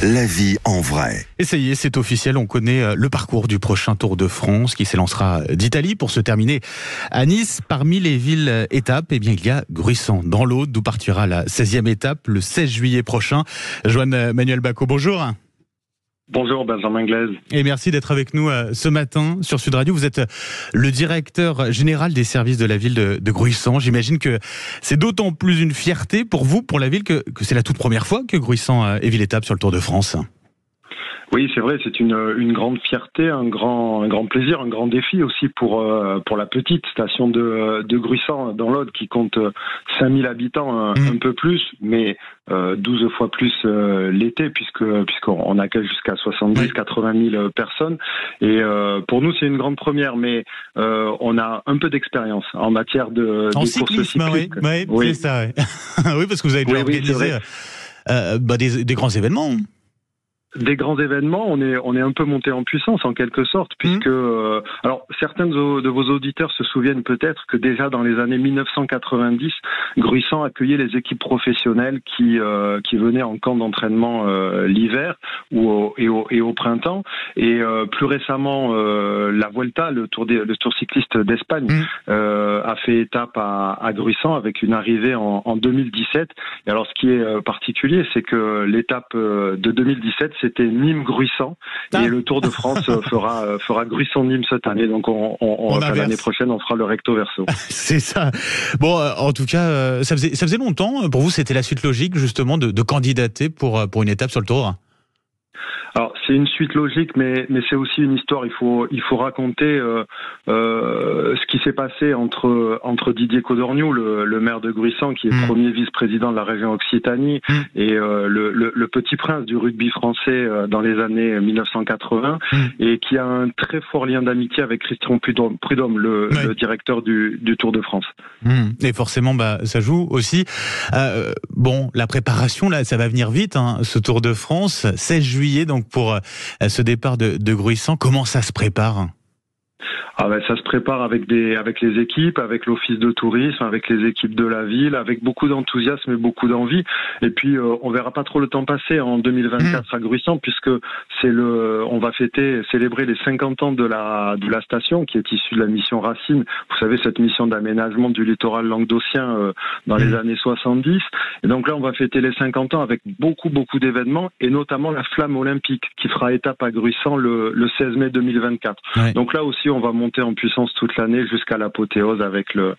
La vie en vrai. Et ça y est, c'est officiel, on connaît le parcours du prochain Tour de France qui s'élancera d'Italie pour se terminer à Nice. Parmi les villes étapes, il y a Gruissan dans l'Aude, d'où partira la 16e étape le 16 juillet prochain. Joanne Manuel Bacot, bonjour. Bonjour Benjamin Glaise. Et merci d'être avec nous ce matin sur Sud Radio. Vous êtes le directeur général des services de la ville de Gruissan. J'imagine que c'est d'autant plus une fierté pour vous, pour la ville, que c'est la toute première fois que Gruissan est ville étape sur le Tour de France. Oui, c'est vrai, c'est une grande fierté, un grand plaisir, un grand défi aussi pour la petite station de Gruissan dans l'Aude qui compte 5000 habitants, un peu plus, mais 12 fois plus l'été puisqu'on accueille jusqu'à 70-80 000 personnes. Et pour nous, c'est une grande première, mais on a un peu d'expérience en matière de course cyclisme. Oui, c'est ça. Ouais. Oui, parce que vous avez déjà organisé des grands événements. Des grands événements, on est un peu monté en puissance en quelque sorte, puisque alors certains de vos auditeurs se souviennent peut-être que déjà dans les années 1990, Gruissan accueillait les équipes professionnelles qui venaient en camp d'entraînement l'hiver et au printemps, et plus récemment la Vuelta, le tour cycliste d'Espagne, a fait étape à Gruissan avec une arrivée en 2017. Et alors ce qui est particulier, c'est que l'étape de 2017 c'était Nîmes-Gruissan, et le Tour de France fera Gruissan-Nîmes cette année. Donc l'année prochaine, on fera le recto verso. C'est ça. Bon, en tout cas, ça faisait longtemps. Pour vous, c'était la suite logique justement de candidater pour une étape sur le Tour. Alors c'est une suite logique, mais c'est aussi une histoire. Il faut raconter ce qui s'est passé entre Didier Codorniou, le maire de Gruissan, qui est premier vice-président de la région Occitanie, et le petit prince du rugby français dans les années 1980, et qui a un très fort lien d'amitié avec Christian Prudhomme, le directeur du Tour de France. Et forcément, ça joue aussi. La préparation, là, ça va venir vite, ce Tour de France, 16 juillet, donc pour ce départ de Gruissan. Comment ça se prépare ? Ça se prépare avec les équipes, avec l'office de tourisme, avec les équipes de la ville, avec beaucoup d'enthousiasme et beaucoup d'envie. Et puis on verra pas trop le temps passer en 2024 à Gruissan, puisque on va célébrer les 50 ans de la station, qui est issue de la mission Racine. Vous savez, cette mission d'aménagement du littoral languedocien dans les années 70. Et donc là, on va fêter les 50 ans avec beaucoup d'événements, et notamment la flamme olympique qui fera étape à Gruissan le 16 mai 2024. Ouais. Donc là aussi, on va monter en puissance toute l'année jusqu'à l'apothéose avec le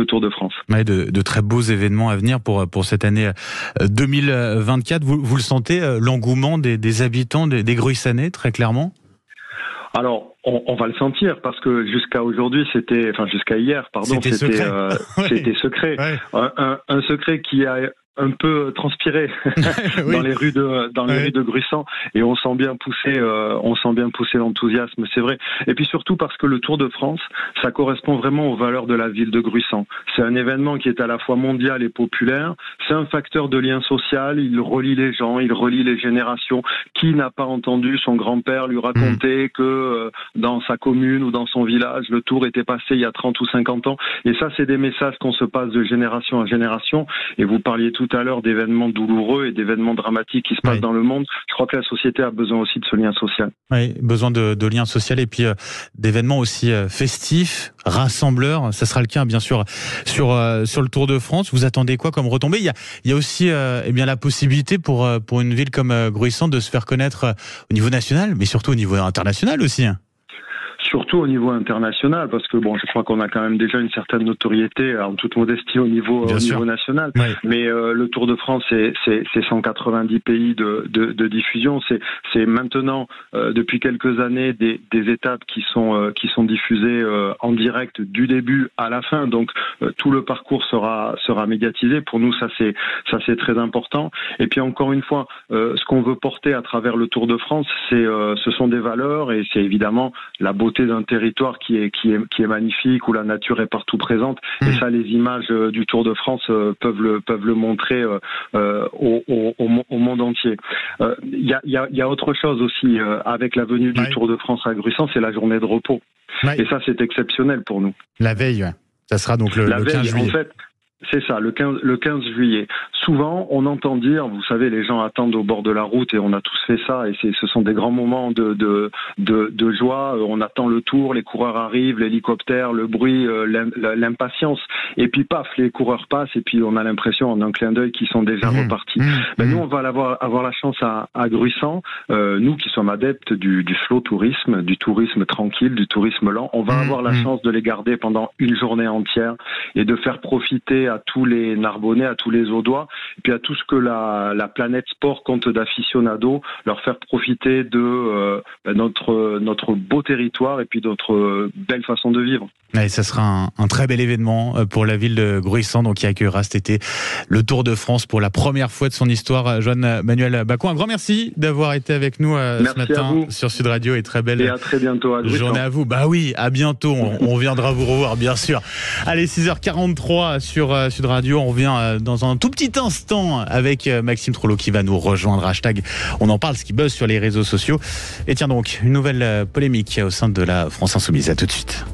Tour de France. Ouais, de très beaux événements à venir pour cette année 2024. Vous le sentez, l'engouement des habitants, des Gruissanais, très clairement ? Alors, on va le sentir, parce que jusqu'à hier, c'était secret. Ouais. Un secret qui a un peu transpiré dans les rues de Gruissan, et on sent bien pousser l'enthousiasme, c'est vrai. Et puis surtout parce que le Tour de France, ça correspond vraiment aux valeurs de la ville de Gruissan. C'est un événement qui est à la fois mondial et populaire. C'est un facteur de lien social. Il relie les gens, il relie les générations. Qui n'a pas entendu son grand-père lui raconter que dans sa commune ou dans son village, le Tour était passé il y a 30 ou 50 ans. Et ça, c'est des messages qu'on se passe de génération en génération. Et vous parliez tout à l'heure d'événements douloureux et d'événements dramatiques qui se passent dans le monde. Je crois que la société a besoin aussi de ce lien social. Oui, besoin de lien social, et puis d'événements aussi festifs, rassembleurs. Ça sera le cas, bien sûr, sur le Tour de France. Vous attendez quoi comme retombée ? Il y a aussi la possibilité pour une ville comme Gruissan de se faire connaître au niveau national, mais surtout au niveau international aussi. Surtout au niveau international, parce que je crois qu'on a quand même déjà une certaine notoriété, en toute modestie, au niveau national. Ouais. Mais le Tour de France, c'est 190 pays de diffusion. C'est maintenant, depuis quelques années, des étapes qui sont diffusées en direct du début à la fin. Donc tout le parcours sera médiatisé. Pour nous, ça c'est très important. Et puis encore une fois, ce qu'on veut porter à travers le Tour de France, ce sont des valeurs, et c'est évidemment la beauté d'un territoire qui est magnifique, où la nature est partout présente. Et ça, les images du Tour de France peuvent le montrer au monde entier. Il y a autre chose aussi avec la venue du Tour de France à Gruissan, c'est la journée de repos. Et ça, c'est exceptionnel pour nous. La veille, ça sera donc le 15 juillet. En fait, C'est ça, le 15 juillet. Souvent, on entend dire, vous savez, les gens attendent au bord de la route et on a tous fait ça et ce sont des grands moments de joie. On attend le tour, les coureurs arrivent, l'hélicoptère, le bruit, l'impatience. Et puis paf, les coureurs passent et puis on a l'impression en un clin d'œil qu'ils sont déjà repartis. Nous, on va avoir la chance à Gruissant, nous qui sommes adeptes du slow tourisme, du tourisme tranquille, du tourisme lent, on va avoir la chance de les garder pendant une journée entière et de faire profiter à tous les Narbonnais, à tous les Audois, et puis à tout ce que la planète sport compte d'aficionados, leur faire profiter de notre beau territoire et puis notre belle façon de vivre. Et ça sera un très bel événement pour la ville de Gruissant, donc qui accueillera cet été le Tour de France pour la première fois de son histoire. Joan-Manuel Bacon, un grand merci d'avoir été avec nous ce matin sur Sud Radio et très belle et à très bientôt à journée à vous. Bah oui, à bientôt, on viendra vous revoir bien sûr. Allez, 6h43 sur Sud Radio, on revient dans un tout petit instant avec Maxime Trollo qui va nous rejoindre. Hashtag, on en parle, ce qui buzz sur les réseaux sociaux. Et tiens donc, une nouvelle polémique au sein de la France Insoumise. À tout de suite.